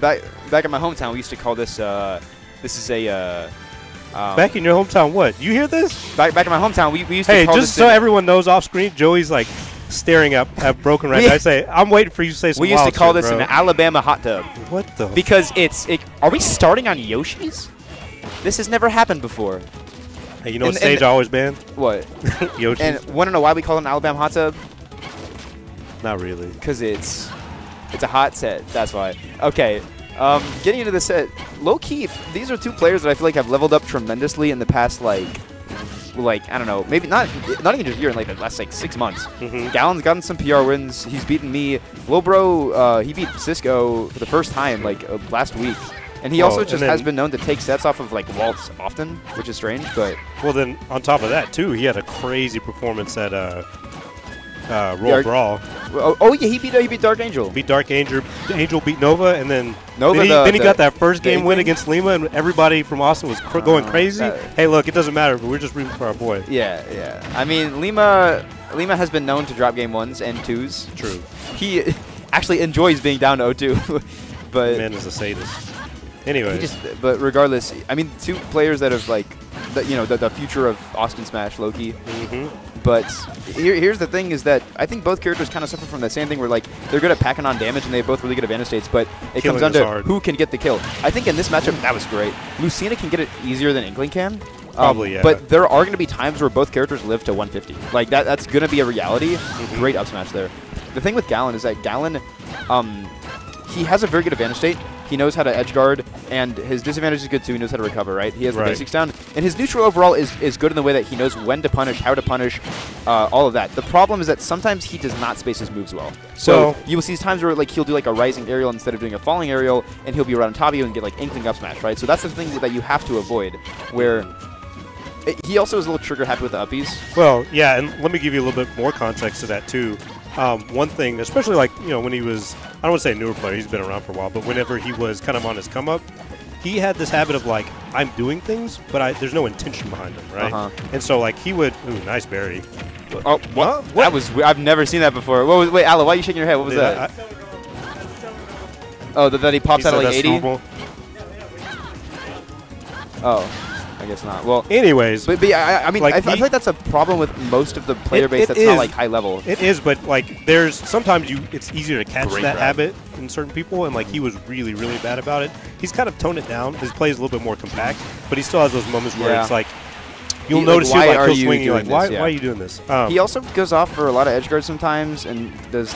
back in my hometown, we used to call this. This is a. Back in your hometown, what? You hear this? Back in my hometown, we used to call this. Hey, just so everyone knows off screen, Joey's like staring at Broken right now. I say, I'm waiting for you to say some. We used to call this an Alabama hot tub. What the? Because are we starting on Yoshi's? This has never happened before. Hey, you know what stage I always banned? What? Yoshi's. And want to know why we call it an Alabama hot tub? Not really. Because it's a hot set. That's why. Okay. Getting into the set, low-key, these are two players that I feel like have leveled up tremendously in the past, like I don't know, maybe not even just a year, in like the last 6 months. Gallon's gotten some PR wins. He's beaten me. Lobro, he beat Cisco for the first time last week. And he also just has been known to take sets off of waltz often, which is strange. But well, then on top of that too, he had a crazy performance at Roll Brawl. Oh yeah, he beat Dark Angel. Beat Dark Angel. Angel beat Nova, and then Nova. Then he got that first game win against Lima, and everybody from Austin was going crazy. Hey, look, it doesn't matter, but we're just rooting for our boy. Yeah, yeah. I mean, Lima has been known to drop game 1s and 2s. True. He actually enjoys being down to 0-2, but man is a sadist. Anyway, but regardless, I mean, two players that have the future of Austin Smash, low-key. But here's the thing is that I think both characters kind of suffer from the same thing where they're good at packing on damage and they have both really good advantage states, but it comes down to who can get the kill. I think in this matchup, that was great. Lucina can get it easier than Inkling can. Probably, yeah. But there are going to be times where both characters live to 150. That's going to be a reality. Great up smash there. The thing with Gallon is that Gallon, he has a very good advantage state. He knows how to edge guard, and his disadvantage is good too. He knows how to recover, right? He has the basics down. And his neutral overall is good in the way that he knows when to punish, how to punish, all of that. The problem is that sometimes he does not space his moves well. So you will see times where he'll do a rising aerial instead of doing a falling aerial, and he'll be right on top of you and get Inkling up smash, right? So that's the thing that you have to avoid, where he also is a little trigger happy with the uppies. Well, yeah, and let me give you a little bit more context to that too. One thing, especially when he was, I don't want to say a newer player, he's been around for a while, but whenever he was kind of on his come up, he had this habit of I'm doing things, but there's no intention behind them, right? And so he would, ooh, nice berry. Oh, what? That was weird. I've never seen that before. Wait, Ala, why are you shaking your head? What was that? That he pops out at 80? Oh. I guess not. Well, anyways, but I mean, I feel like that's a problem with most of the player base that's not high level. It is, but there's sometimes it's easier to catch that habit in certain people, and he was really, really bad about it. He's kind of toned it down. His play is a little bit more compact, but he still has those moments where it's you'll notice why are he'll you swing. doing why this? are you doing this? He also goes off for a lot of edge guards sometimes, and does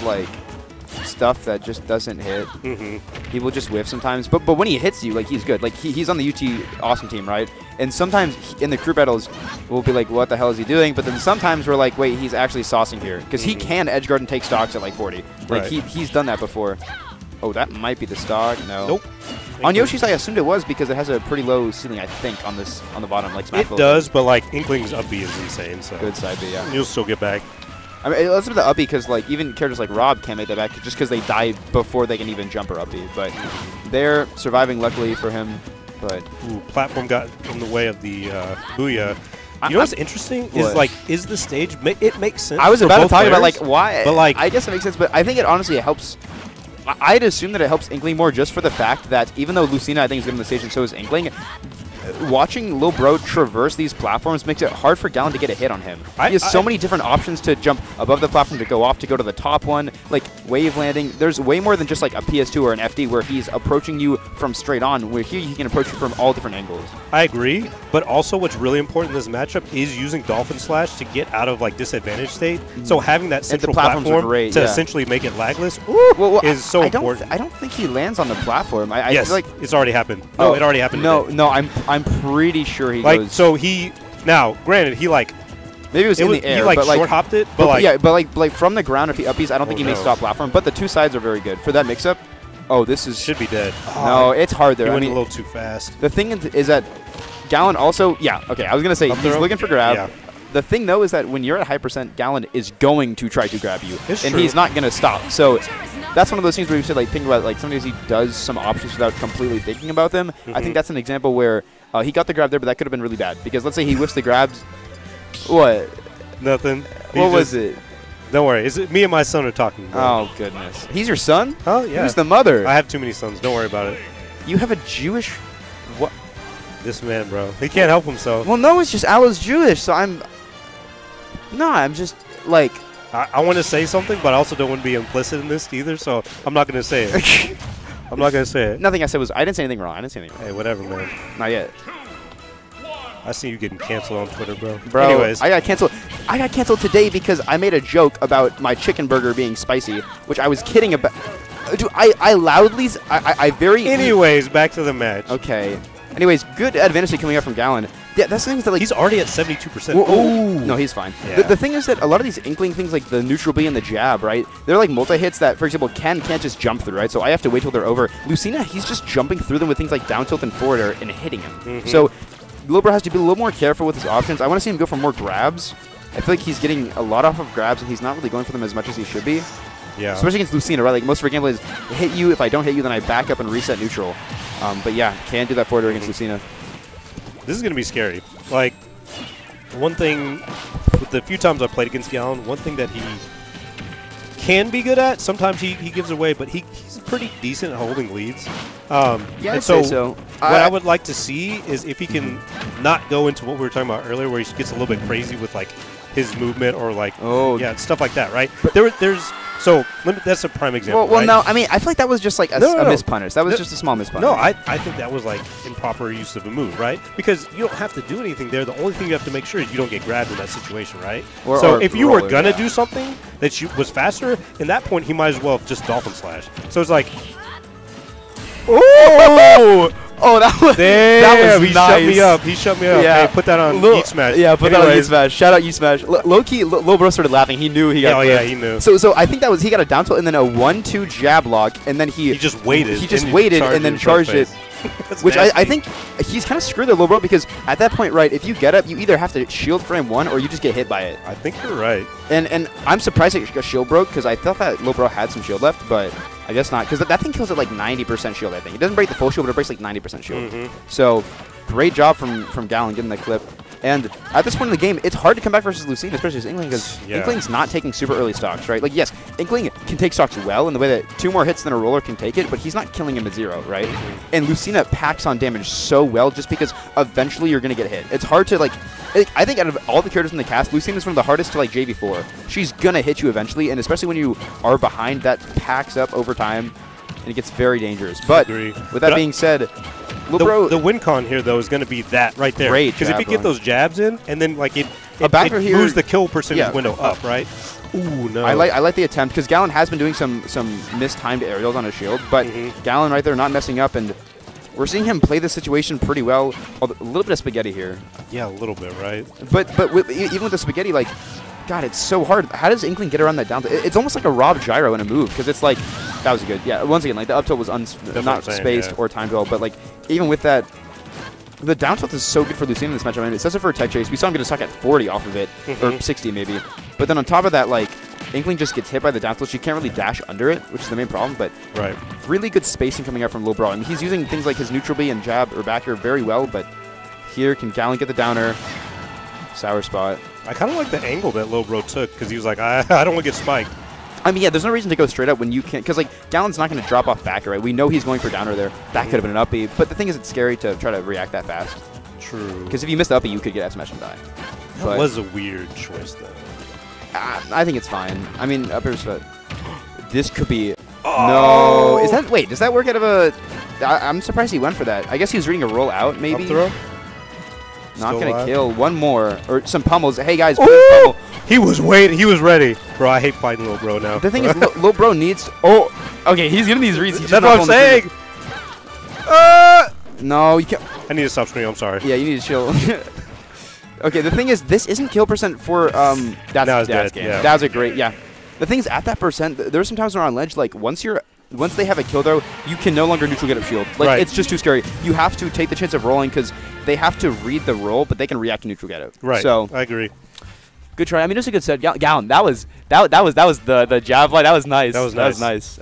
stuff that just doesn't hit. He will just whiff sometimes, but when he hits you, he's good. He's on the UT awesome team, right? And sometimes in the crew battles, we'll be what the hell is he doing? But then sometimes we're wait, he's actually saucing here because he can edge guard and take stocks at 40. He's done that before. Oh, that might be the stock. No. Nope. On Yoshi's, I assumed it was because it has a pretty low ceiling, I think, on the bottom. It does, but Inkling's up B is insane. So good side B, yeah. You'll still get back. I mean, let's look at the uppie because even characters like Rob can't make that back just because they die before they can even jump or uppie. But they're surviving luckily for him. But platform got in the way of the Booyah. You know what's interesting is the stage. It makes sense. I was about to talk about why. But I guess it makes sense. But I think it honestly helps. I'd assume that it helps Inkling more just for the fact that even though Lucina I think is good on the stage and so is Inkling, watching Lil Bro traverse these platforms makes it hard for Gallon to get a hit on him. He has so many different options to jump above the platform, to go off, to go to the top one, wave landing. There's way more than just a PS2 or an FD where he's approaching you from straight on, where here he can approach you from all different angles. I agree, but also what's really important in this matchup is using Dolphin Slash to get out of disadvantage state. So having that central platform to essentially make it lagless is so important. I don't think he lands on the platform. Yes, I feel it's already happened. No, it already happened. No, I'm pretty sure he goes. So he now, granted, he maybe it was in the air. He short hopped it, but yeah, but from the ground if he uppies, I don't think he makes stop platform. But the two sides are very good for that mix up. Oh, this should be dead. No, it's hard there. He went a little too fast. The thing is that Gallon also, okay, I was gonna say he's looking for grab. Yeah. The thing though is that when you're at high percent, Gallon is going to try to grab you, it's and true. He's not gonna stop. So that's one of those things where you should think about sometimes he does some options without completely thinking about them. I think that's an example where he got the grab there, but that could have been really bad because let's say he whiffs the grabs. What? Nothing. What was it? Don't worry. Me and my son are talking. Bro. Oh, goodness. He's your son? Oh, yeah. Who's the mother? I have too many sons. Don't worry about it. You have a Jewish... What? This man, bro. He can't help himself. Well, no, it's just Alo's Jewish, so I'm... No, I'm just, like... I want to say something, but I also don't want to be implicit in this either, so I'm not going to say it. I'm not going to say it. Nothing I said was... I didn't say anything wrong. Hey, whatever, man. Not yet. I see you getting canceled on Twitter, bro. Bro, anyways. I got canceled today because I made a joke about my chicken burger being spicy, which I was kidding about. Dude, I loudly... I very... Anyways, back to the match. Okay. Anyways, good advantage coming up from Gallon. Yeah, that's the thing is that, like... He's already at 72%. Ooh. No, he's fine. Yeah. The thing is that a lot of these Inkling things, like the neutral B and the jab, right? They're like multi-hits that, for example, can't just jump through, right? So I have to wait till they're over. Lucina, he's just jumping through them with things like down tilt and forward air and hitting him. So Lobro has to be a little more careful with his options. I want to see him go for more grabs. I feel like he's getting a lot off of grabs, and he's not really going for them as much as he should be. Yeah. Especially against Lucina, right? Like, most of her gameplay is hit you. If I don't hit you, then I back up and reset neutral. But yeah, can't do that forward air against Lucina. This is going to be scary. Like, one thing, with the few times I've played against Gallon, one thing that he can be good at, sometimes he gives away, but he's pretty decent at holding leads. Yeah, and I'd say so. What I would like to see is if he can not go into what we were talking about earlier, where he gets a little bit crazy with, like, his movement or, like, yeah, stuff like that, right? But that's a prime example. Well, right? no, I mean, I feel like that was just like a mispunish. That was just a small mispunish. No, I think that was like improper use of a move, right? Because you don't have to do anything there. The only thing you have to make sure is you don't get grabbed in that situation, right? So if you were gonna do something that was faster, in that point he might as well have just dolphin slash. So it's like, oh, that was he nice. shut me up. He shut me up. Yeah, hey, put that on Yeet Smash. Yeah, put that on Yeet Smash. Shout out Yeet Smash. Low key, Lobro started laughing. He knew he got. Oh yeah, he knew. So I think that was he got a down tilt and then a 1-2 jab lock, and then he just waited. He just waited and then charged it. Which I think he's kind of screwed there, Lobro, because at that point, right, if you get up, you either have to shield frame one or you just get hit by it. I think you're right. And I'm surprised that shield broke because I thought that Lobro had some shield left, but I guess not, because that thing kills at like 90% shield, I think. It doesn't break the full shield, but it breaks like 90% shield. So great job from Gallon getting that clip. And at this point in the game, it's hard to come back versus Lucina, especially as Inkling, because Inkling's not taking super early stocks, right? Like, yes, Inkling can take stocks well in the way that 2 more hits than a roller can take it, but he's not killing him at 0, right? And Lucina packs on damage so well just because eventually you're going to get hit. It's hard to, like, I think out of all the characters in the cast, Lucina is one of the hardest to, like, JV4. She's going to hit you eventually, and especially when you are behind, that packs up over time, and it gets very dangerous. But with that being said, the win con here, though, is going to be that right there. Because if you get those jabs in, and then like it moves the kill percentage window up, right? Ooh, no. I like the attempt, because Gallon has been doing some mistimed aerials on his shield, but Gallon right there not messing up, and we're seeing him play this situation pretty well. A little bit of spaghetti here. Yeah, a little bit, right? But even with the spaghetti, like, God, it's so hard. How does Inkling get around that down tilt? It's almost like a Rob gyro in a move, because it's like, that was good. Yeah, once again, like, the up tilt was not spaced or timed well, but like, even with that, the down tilt is so good for Lucina in this matchup. I mean, it says it for a tech chase. We saw him get a stock at 40 off of it, or 60 maybe. But then on top of that, like, Inkling just gets hit by the down tilt. She can't really dash under it, which is the main problem, but really good spacing coming out from Lobro. I mean, he's using things like his neutral B and jab or back air very well, but here can Gallon get the downer. Sour spot. I kind of like the angle that Lobro took, because he was like, I don't want to get spiked. I mean, yeah, there's no reason to go straight up when you can't, because, like, Gallon's not going to drop off back, right? We know he's going for downer there. That could have been an up B, but the thing is, it's scary to try to react that fast. True. Because if you missed the up B, you could get F smash and die. That was a weird choice, though. I think it's fine. I mean, up airs, but this could be... No. Is that... Wait, does that work out of a... I'm surprised he went for that. I guess he was reading a roll out, maybe? Up throw? Not going to kill. One more. Or some pummels. Hey, guys, pummel. He was waiting. He was ready. Bro, I hate fighting Lobro now. The thing is, Lobro needs... okay, he's getting these reads. That's what I'm saying. No, you can't... I need to stop screaming. I'm sorry. Yeah, you need to chill. Okay, the thing is, this isn't kill percent for Dad's game. Yeah. Dad's a great... Yeah. The thing is, at that percent, there's sometimes when on ledge, like, once they have a kill throw, you can no longer neutral get up shield. Like, it's just too scary. You have to take the chance of rolling, because they have to read the roll, but they can react to neutral get out. Right. So I agree. Good try. I mean, it was a good set. Gallon, that was the jab line. That was nice. That was nice.